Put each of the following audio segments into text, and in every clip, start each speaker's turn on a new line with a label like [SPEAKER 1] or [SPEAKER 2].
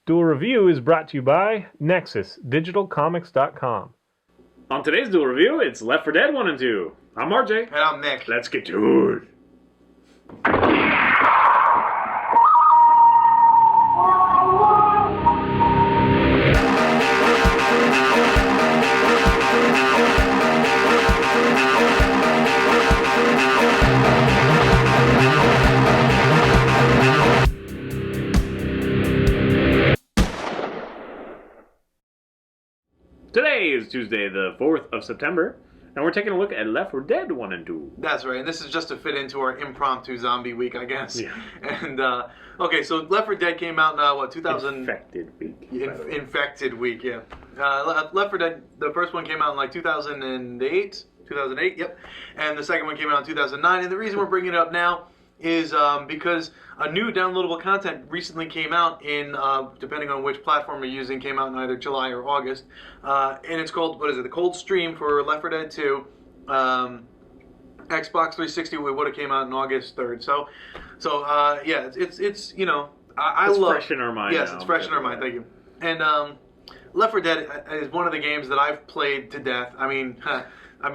[SPEAKER 1] Duel Review is brought to you by NexusDigitalComics.com. On today's Duel Review, it's Left 4 Dead 1 and 2. I'm RJ.
[SPEAKER 2] And I'm Nick.
[SPEAKER 1] Let's get to it. Today is Tuesday, the 4th of September, and we're taking a look at Left 4 Dead 1 and 2.
[SPEAKER 2] That's right, and this is just to fit into our impromptu zombie week, I guess.
[SPEAKER 1] Yeah.
[SPEAKER 2] And, okay, so Left 4 Dead came out in, 2000...
[SPEAKER 1] Infected week.
[SPEAKER 2] Infected week, yeah. Left 4 Dead, the first one came out in, 2008? 2008, yep. And the second one came out in 2009, and the reason we're bringing it up now is because a new downloadable content recently came out in, depending on which platform you're using, came out in either July or August. And it's called, the Cold Stream for Left 4 Dead 2. Xbox 360 would have came out in August 3rd. So yeah, it's you know, I love...
[SPEAKER 1] It's fresh in our mind.
[SPEAKER 2] Yes,
[SPEAKER 1] now.
[SPEAKER 2] it's fresh in our mind, thank you. And Left 4 Dead is one of the games that I've played to death. I mean,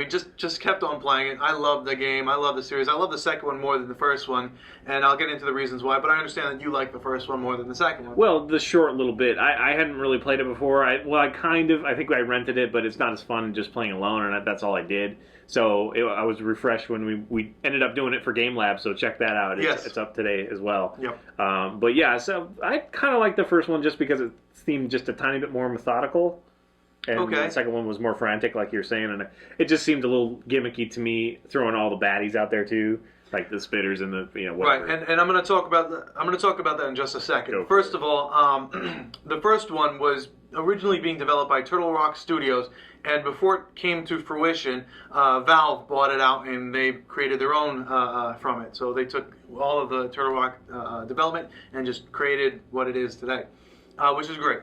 [SPEAKER 2] just kept on playing it. I love the game. I love the series. I love the second one more than the first one, and I'll get into the reasons why. But I understand that you like the first one more than the second one.
[SPEAKER 1] Well, the short little bit. I hadn't really played it before. I think I rented it, but it's not as fun just playing alone, and that's all I did. So I was refreshed when we ended up doing it for Game Lab, so check that out. It's up today as well.
[SPEAKER 2] Yep.
[SPEAKER 1] But yeah, so I kind of like the first one just because it seemed just a tiny bit more methodical. And the second one was more frantic, like you're saying, and it just seemed a little gimmicky to me, throwing all the baddies out there too, like the spitters and the whatever.
[SPEAKER 2] Right, and I'm going to talk about that in just a second. First of all, the first one was originally being developed by Turtle Rock Studios, and before it came to fruition, Valve bought it out and they created their own from it. So they took all of the Turtle Rock development and just created what it is today, which is great.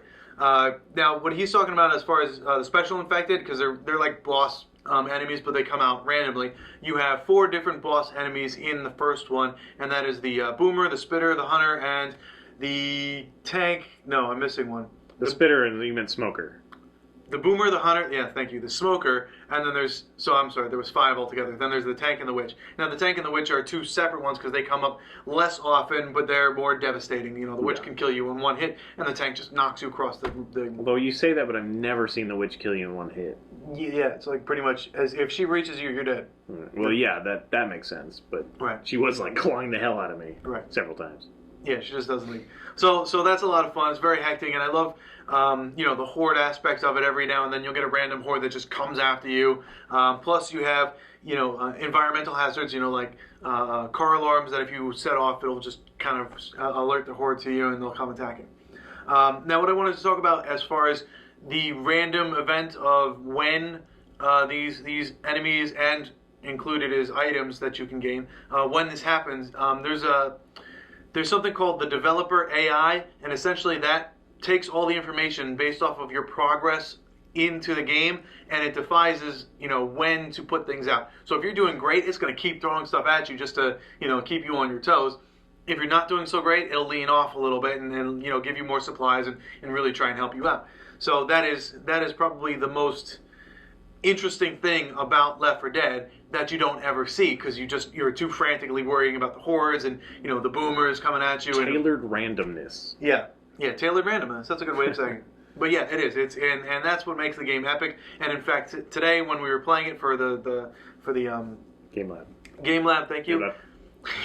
[SPEAKER 2] Now, what he's talking about as far as the special infected, because they're like boss enemies, but they come out randomly. You have 4 different boss enemies in the first one, and that is the Boomer, the Spitter, the Hunter, and the Tank. No, I'm missing one.
[SPEAKER 1] The Spitter, and you meant Smoker.
[SPEAKER 2] The Boomer, the Hunter, yeah, thank you, the Smoker, and then there was 5 altogether. Then there's the Tank and the Witch. Now, the Tank and the Witch are 2 separate ones because they come up less often, but they're more devastating. You know, the Witch can kill you in one hit, and the Tank just knocks you across the...
[SPEAKER 1] Although you say that, but I've never seen the Witch kill you in one hit.
[SPEAKER 2] Yeah, it's like pretty much, as if she reaches you, you're dead.
[SPEAKER 1] Well, yeah, that makes sense, but she was like clawing the hell out of me several times.
[SPEAKER 2] Yeah, she just doesn't leave. So that's a lot of fun. It's very hectic, and I love, the horde aspect of it. Every now and then you'll get a random horde that just comes after you. Plus you have, environmental hazards, like car alarms that if you set off, it'll just kind of alert the horde to you, and they'll come attack you. Now, what I wanted to talk about as far as the random event of when these enemies and included as items that you can gain, when this happens, there's something called the developer AI, and essentially that takes all the information based off of your progress into the game, and it devises, when to put things out. So if you're doing great, it's going to keep throwing stuff at you just to, keep you on your toes. If you're not doing so great, it'll lean off a little bit and give you more supplies and really try and help you out. So that is probably the most interesting thing about Left 4 Dead that you don't ever see because you're too frantically worrying about the hordes and the boomers coming at you.
[SPEAKER 1] Tailored randomness.
[SPEAKER 2] Yeah, tailored randomness. That's a good way of saying it. But yeah, it is. And that's what makes the game epic. And in fact, today when we were playing it for the
[SPEAKER 1] Game Lab.
[SPEAKER 2] Game Lab, thank you.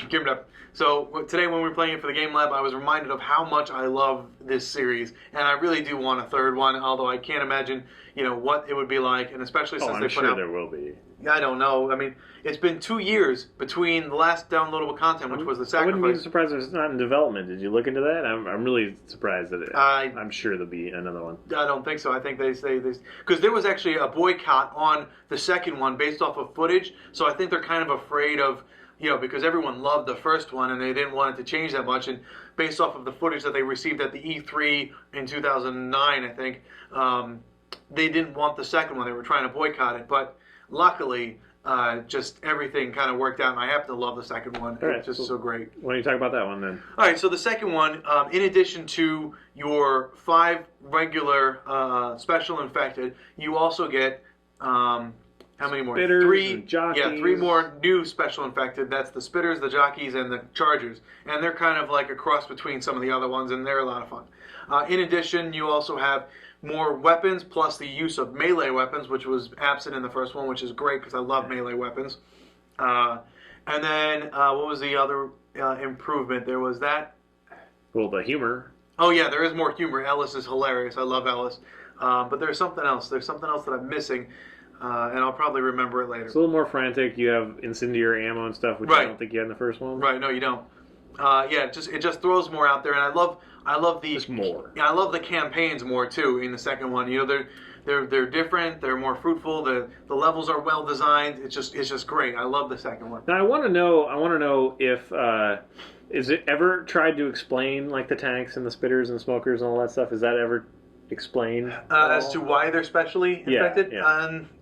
[SPEAKER 2] Game Lab. So today when we were playing it for the Game Lab, I was reminded of how much I love this series, and I really do want a third one. Although I can't imagine, what it would be like, and especially since they put out.
[SPEAKER 1] I'm sure there will be.
[SPEAKER 2] I don't know. I mean, it's been 2 years between the last downloadable content, which was the Sacrifice.
[SPEAKER 1] I wouldn't be surprised if it's not in development. Did you look into that? I'm really surprised that I'm sure there'll be another one.
[SPEAKER 2] I don't think so. I think they say this because there was actually a boycott on the second one based off of footage. So I think they're kind of afraid of, because everyone loved the first one and they didn't want it to change that much. And based off of the footage that they received at the E3 in 2009, I think, they didn't want the second one. They were trying to boycott it. But luckily, just everything kind of worked out, and I happen to love the second one.
[SPEAKER 1] All right,
[SPEAKER 2] It's just so great.
[SPEAKER 1] Why don't you talk about that one then?
[SPEAKER 2] All right, so the second one, in addition to your 5 regular special infected, you also get how many more?
[SPEAKER 1] Spitters
[SPEAKER 2] 3.
[SPEAKER 1] and jockeys.
[SPEAKER 2] Yeah, 3 more new special infected. That's the spitters, the jockeys, and the chargers, and they're kind of like a cross between some of the other ones, and they're a lot of fun. In addition, you also have more weapons, plus the use of melee weapons, which was absent in the first one, which is great because I love melee weapons. And then what was the other improvement? There was that.
[SPEAKER 1] Well, the humor.
[SPEAKER 2] Oh yeah, there is more humor. Ellis is hilarious. I love Ellis. But there's something else. There's something else that I'm missing, and I'll probably remember it later.
[SPEAKER 1] It's a little more frantic. You have incendiary ammo and stuff, which I don't think you had in the first one.
[SPEAKER 2] Right? No, you don't. Yeah, it just throws more out there, and I love the
[SPEAKER 1] Just more.
[SPEAKER 2] Yeah, I love the campaigns more too in the second one. You know, they're different. They're more fruitful. The levels are well designed. It's just great. I love the second one.
[SPEAKER 1] Now I want to know if is it ever tried to explain like the tanks and the spitters and smokers and all that stuff? Is that ever explained
[SPEAKER 2] as to why they're specially infected?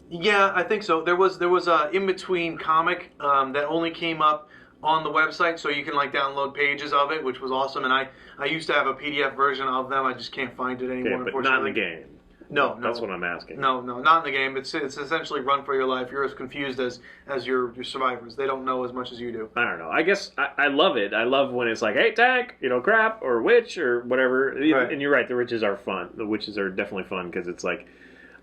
[SPEAKER 2] Yeah, I think so. There was a in between comic that only came up on the website, so you can like download pages of it, which was awesome. And I used to have a PDF version of them. I just can't find it anymore.
[SPEAKER 1] Okay, but not in the game.
[SPEAKER 2] No,
[SPEAKER 1] That's what I'm asking.
[SPEAKER 2] No, not in the game. It's essentially run for your life. You're as confused as your survivors. They don't know as much as you do.
[SPEAKER 1] I don't know. I guess I love it. I love when it's like, hey, tank, crap, or witch, or whatever.
[SPEAKER 2] Right.
[SPEAKER 1] And you're right, the witches are fun. The witches are definitely fun because it's like,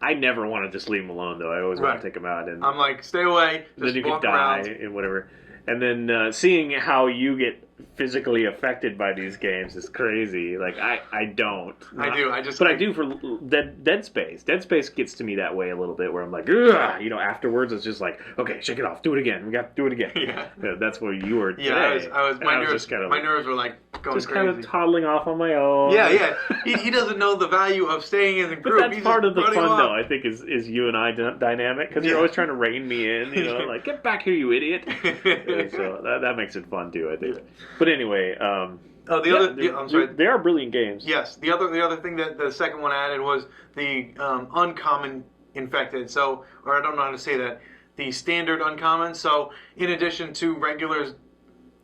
[SPEAKER 1] I never want to just leave them alone, though. I always want to take them out. And
[SPEAKER 2] I'm like, stay away. Just
[SPEAKER 1] then you
[SPEAKER 2] walk
[SPEAKER 1] could die
[SPEAKER 2] around.
[SPEAKER 1] and whatever. And then seeing how you get physically affected by these games is crazy. Like I don't.
[SPEAKER 2] I do.
[SPEAKER 1] But I do for Dead Space. Dead Space gets to me that way a little bit, where I'm like, ugh, afterwards it's just like, okay, shake it off, do it again. We got to do it again. Yeah, that's where you were.
[SPEAKER 2] Yeah,
[SPEAKER 1] today.
[SPEAKER 2] I was. My
[SPEAKER 1] my
[SPEAKER 2] nerves were like going
[SPEAKER 1] just
[SPEAKER 2] crazy.
[SPEAKER 1] kind of toddling off on my own.
[SPEAKER 2] Yeah. He doesn't know the value of staying in the group.
[SPEAKER 1] But that's
[SPEAKER 2] He's
[SPEAKER 1] part of the
[SPEAKER 2] running
[SPEAKER 1] fun,
[SPEAKER 2] off.
[SPEAKER 1] though. I think is you and I dynamic, because you're always trying to rein me in. Like, get back here, you idiot. So that makes it fun too, I think. But anyway.
[SPEAKER 2] I'm sorry.
[SPEAKER 1] They are brilliant games.
[SPEAKER 2] Yes. The other thing that the second one added was the uncommon infected. So, or I don't know how to say that. The standard uncommon. So, in addition to regular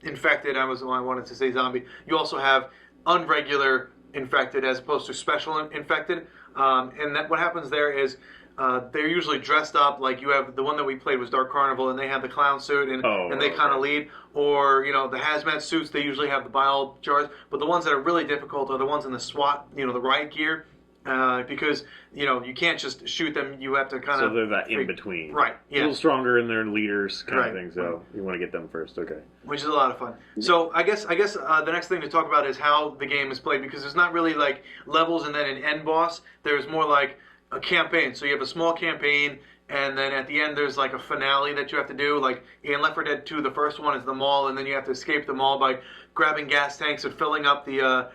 [SPEAKER 2] infected, I wanted to say zombie. You also have unregular infected as opposed to special infected. And that what happens there is they're usually dressed up like you have. The one that we played was Dark Carnival, and they have the clown suit, and they kind of lead. Or the hazmat suits, they usually have the bile jars. But the ones that are really difficult are the ones in the SWAT, the riot gear, because you can't just shoot them. You have to kind of.
[SPEAKER 1] So they're that in between,
[SPEAKER 2] right? Yeah.
[SPEAKER 1] A little stronger in their leaders, kind of thing. So you want to get them first, okay?
[SPEAKER 2] Which is a lot of fun. So I guess the next thing to talk about is how the game is played, because there's not really like levels and then an end boss. There's more like a campaign. So you have a small campaign, and then at the end there's like a finale that you have to do. Like in Left 4 Dead 2, the first one is the mall, and then you have to escape the mall by grabbing gas tanks and filling up the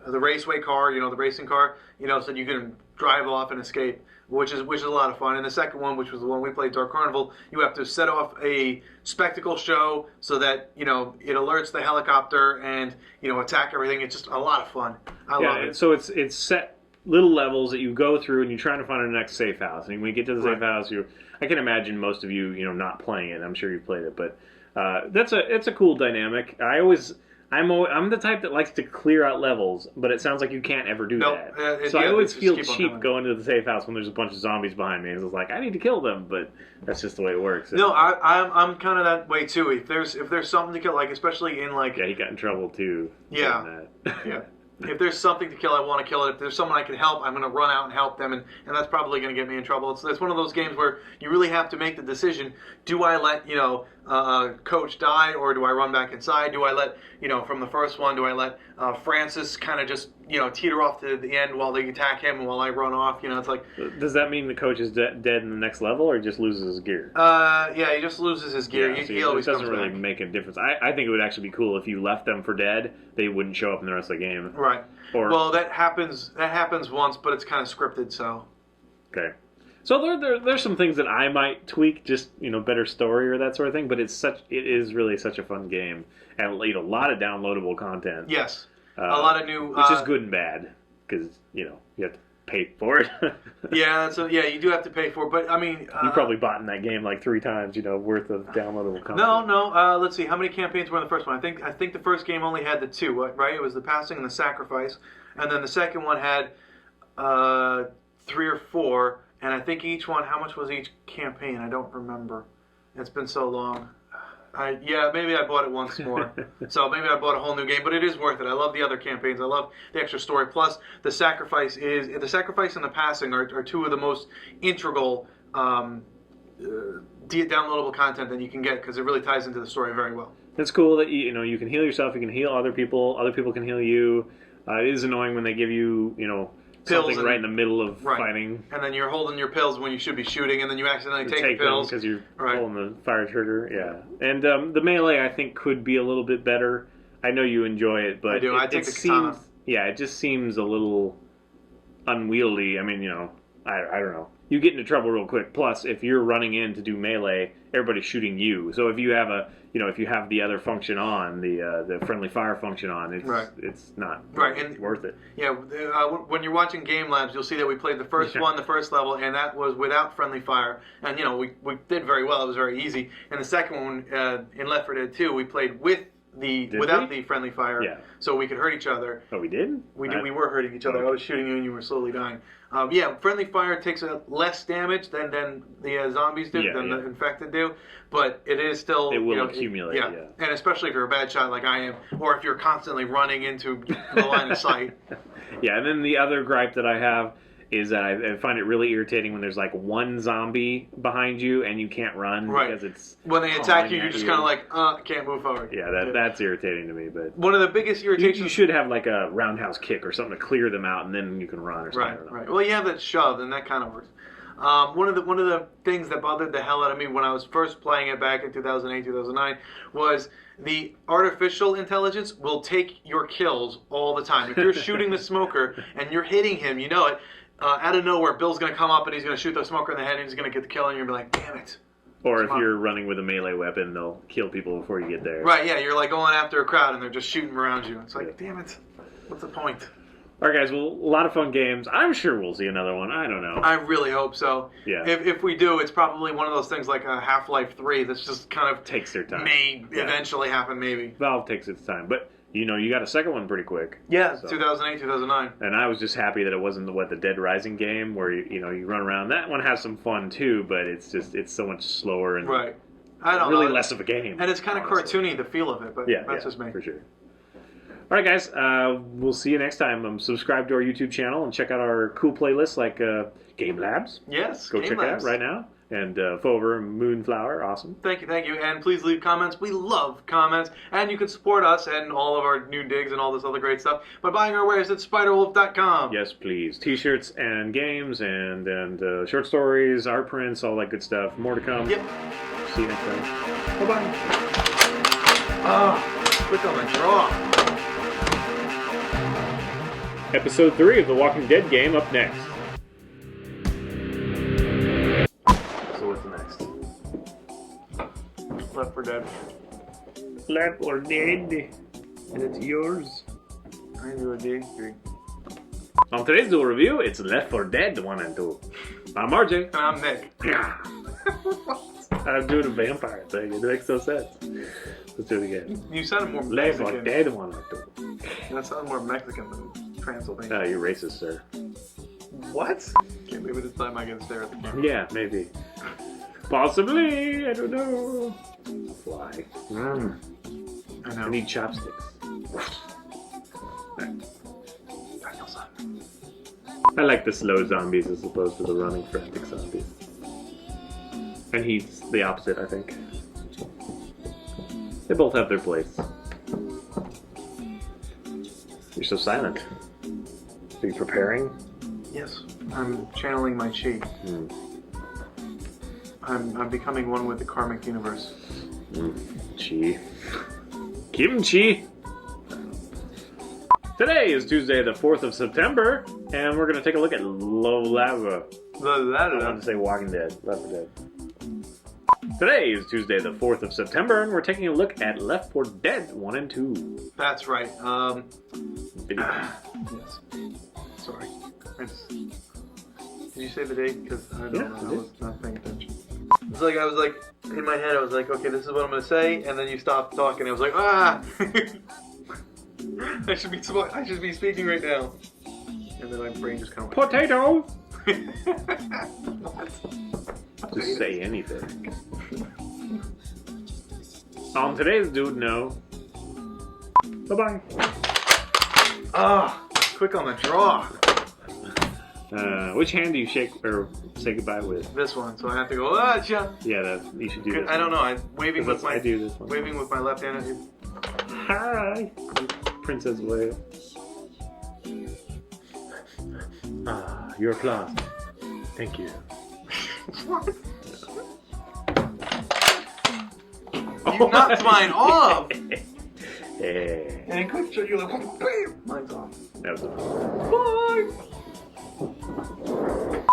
[SPEAKER 2] raceway car, the racing car, so you can drive off and escape, which is a lot of fun. And the second one, which was the one we played, Dark Carnival, you have to set off a spectacle show so that it alerts the helicopter and attack everything. It's just a lot of fun. I love it.
[SPEAKER 1] So it's set little levels that you go through, and you're trying to find the next safe house. And when you get to the safe house, I can imagine most of you, not playing it. I'm sure you've played it, but it's a cool dynamic. I'm the type that likes to clear out levels, but it sounds like you can't ever do that. So I always feel cheap going to the safe house when there's a bunch of zombies behind me. It's like, I need to kill them, but that's just the way it works.
[SPEAKER 2] No, I'm kind of that way too. If there's something to kill, like especially in like
[SPEAKER 1] he got in trouble too.
[SPEAKER 2] Yeah. If there's something to kill, I want to kill it. If there's someone I can help, I'm going to run out and help them, and that's probably going to get me in trouble. It's one of those games where you really have to make the decision: do I let Coach die, or do I run back inside? Do I let from the first one? Do I let Francis kind of just teeter off to the end while they attack him and while I run off? It's like.
[SPEAKER 1] Does that mean the coach is dead in the next level, or he just loses his gear?
[SPEAKER 2] Yeah, he just loses his gear.
[SPEAKER 1] Yeah,
[SPEAKER 2] he always
[SPEAKER 1] doesn't
[SPEAKER 2] comes
[SPEAKER 1] really
[SPEAKER 2] back.
[SPEAKER 1] make a difference. I think it would actually be cool if you left them for dead; they wouldn't show up in the rest of the game.
[SPEAKER 2] Right. Well, that happens once, but it's kind of scripted, so.
[SPEAKER 1] Okay. So there's some things that I might tweak, just better story or that sort of thing. But it is really such a fun game, and a lot of downloadable content.
[SPEAKER 2] Yes. A lot of new,
[SPEAKER 1] which is good and bad, because you have to pay for it.
[SPEAKER 2] Yeah, so yeah, you do have to pay for it. But I mean,
[SPEAKER 1] you probably bought in that game like 3 times, worth of downloadable content.
[SPEAKER 2] No. Let's see, how many campaigns were in the first one? I think the first game only had the 2, right? It was the passing and the sacrifice, and then the second one had 3 or 4, and I think each one. How much was each campaign? I don't remember. It's been so long. Maybe I bought it once more. So maybe I bought a whole new game, but it is worth it. I love the other campaigns. I love the extra story. Plus, the sacrifice and the passing are 2 of the most integral downloadable content that you can get, because it really ties into the story very well.
[SPEAKER 1] It's cool that you can heal yourself, you can heal other people can heal you. It is annoying when they give you something right in the middle of fighting.
[SPEAKER 2] And then you're holding your pills when you should be shooting, and then you accidentally take the pills.
[SPEAKER 1] Because you're pulling the fire trigger, yeah. And the melee, I think, could be a little bit better. I know you enjoy it, but
[SPEAKER 2] I do. I take the katana.
[SPEAKER 1] Yeah, it just seems a little unwieldy. I mean, I don't know. You get into trouble real quick. Plus, if you're running in to do melee, everybody's shooting you. So if you have if you have the other function on, the friendly fire function on, it's not worth it.
[SPEAKER 2] Yeah, when you're watching Game Labs, you'll see that we played the first one, the first level, and that was without friendly fire. And we did very well. It was very easy. And the second one, in Left 4 Dead 2, we played without the friendly fire, so we could hurt each other.
[SPEAKER 1] Oh, we did?
[SPEAKER 2] We were hurting each other. I was shooting you, and you were slowly dying. Friendly fire takes less damage than the zombies do, the infected do, but it is still...
[SPEAKER 1] It will accumulate, yeah.
[SPEAKER 2] And especially if you're a bad shot like I am, or if you're constantly running into the line of sight.
[SPEAKER 1] Yeah, and then the other gripe that I have is that I find it really irritating when there's like one zombie behind you and you can't run because it's...
[SPEAKER 2] When they attack you, you're just kind of like, can't move forward.
[SPEAKER 1] Yeah, that's irritating to me. But
[SPEAKER 2] one of the biggest irritations...
[SPEAKER 1] You should have like a roundhouse kick or something to clear them out, and then you can run or something.
[SPEAKER 2] Right. Well, you have that shove, and that kind of works. One of the things that bothered the hell out of me when I was first playing it back in 2008, 2009 was the artificial intelligence will take your kills all the time. If you're shooting the smoker and you're hitting him, you know it. Out of nowhere, Bill's going to come up and he's going to shoot the smoker in the head and he's going to get the kill, and you're going to be like, damn it.
[SPEAKER 1] Or if you're running with a melee weapon, they'll kill people before you get there.
[SPEAKER 2] Right, yeah, you're like going after a crowd and they're just shooting around you. It's like, damn it. What's the point?
[SPEAKER 1] All right, guys, well, a lot of fun games. I'm sure we'll see another one. I don't know.
[SPEAKER 2] I really hope so.
[SPEAKER 1] Yeah.
[SPEAKER 2] If we do, it's probably one of those things like a Half-Life 3 that's just kind of...
[SPEAKER 1] Takes their time.
[SPEAKER 2] May eventually happen, maybe.
[SPEAKER 1] Valve takes its time. But, you got a second one pretty quick.
[SPEAKER 2] Yeah, so. 2008, 2009.
[SPEAKER 1] And I was just happy that it wasn't the Dead Rising game where, you run around. That one has some fun, too, but it's so much slower and really less of a game.
[SPEAKER 2] And it's kind of cartoony, the feel of it, but that's just me.
[SPEAKER 1] For sure. All right, guys. We'll see you next time. Subscribe to our YouTube channel and check out our cool playlists like Game Labs.
[SPEAKER 2] Yes,
[SPEAKER 1] Go check it out right now. And Fover Moonflower, awesome.
[SPEAKER 2] Thank you. And please leave comments. We love comments. And you can support us and all of our new digs and all this other great stuff by buying our wares at spiderwolf.com.
[SPEAKER 1] Yes, please. T-shirts and games and short stories, art prints, all that good stuff. More to come.
[SPEAKER 2] Yep.
[SPEAKER 1] See you next time. Bye-bye.
[SPEAKER 2] Quick on the draw.
[SPEAKER 1] Episode 3 of The Walking Dead game up next. So what's the next?
[SPEAKER 2] Left 4 Dead.
[SPEAKER 1] Left 4 Dead. And it's yours.
[SPEAKER 2] I do a D.
[SPEAKER 1] On today's Duel review, it's Left 4 Dead 1 and 2. I'm RJ.
[SPEAKER 2] And I'm Nick.
[SPEAKER 1] I'm doing a vampire thing. It makes no sense. Let's do it again.
[SPEAKER 2] You sounded more
[SPEAKER 1] Left
[SPEAKER 2] Mexican.
[SPEAKER 1] 4 Dead 1 and 2.
[SPEAKER 2] That sounded more Mexican than Transylvania.
[SPEAKER 1] Oh, you're racist, sir.
[SPEAKER 2] What? Can't believe it this time I can stare at the camera.
[SPEAKER 1] Yeah, maybe. Possibly. I don't know. Fly.
[SPEAKER 2] I know.
[SPEAKER 1] I need chopsticks. I like the slow zombies as opposed to the running frantic zombies. And he's the opposite, I think. They both have their place. You're so silent. Are you preparing?
[SPEAKER 2] Yes, I'm channeling my chi. I'm becoming one with the karmic universe.
[SPEAKER 1] Chi. Kimchi! Today is Tuesday the 4th of September, and we're going to take a look at Low Lava. I want to say Walking Dead. Left 4 Dead. Today is Tuesday the 4th of September, and we're taking a look at Left 4 Dead 1 and 2.
[SPEAKER 2] That's right.
[SPEAKER 1] Yes.
[SPEAKER 2] Sorry. Did you say the date? Because I don't know. I was not paying attention. It's like I was like in my head. I was like, okay, this is what I'm gonna say, and then you stopped talking. I was like, ah. I should be speaking right now. And then my brain just kind of went,
[SPEAKER 1] Potato.
[SPEAKER 2] what?
[SPEAKER 1] Just say anything. On today's Dude No. Bye bye.
[SPEAKER 2] Ah, quick on the draw.
[SPEAKER 1] Which hand do you shake or say goodbye with?
[SPEAKER 2] This one, so I have to go. Ah, yeah.
[SPEAKER 1] Yeah, you should do this.
[SPEAKER 2] I don't know. I'm waving with my.
[SPEAKER 1] I do this one.
[SPEAKER 2] Waving with my left hand.
[SPEAKER 1] Hi, Princess Leia. Ah, your applause. Thank you.
[SPEAKER 2] What? You knocked mine off.
[SPEAKER 1] Hey.
[SPEAKER 2] And a quick shot, you're like, bam, mine's off.
[SPEAKER 1] That was awesome.
[SPEAKER 2] Bye.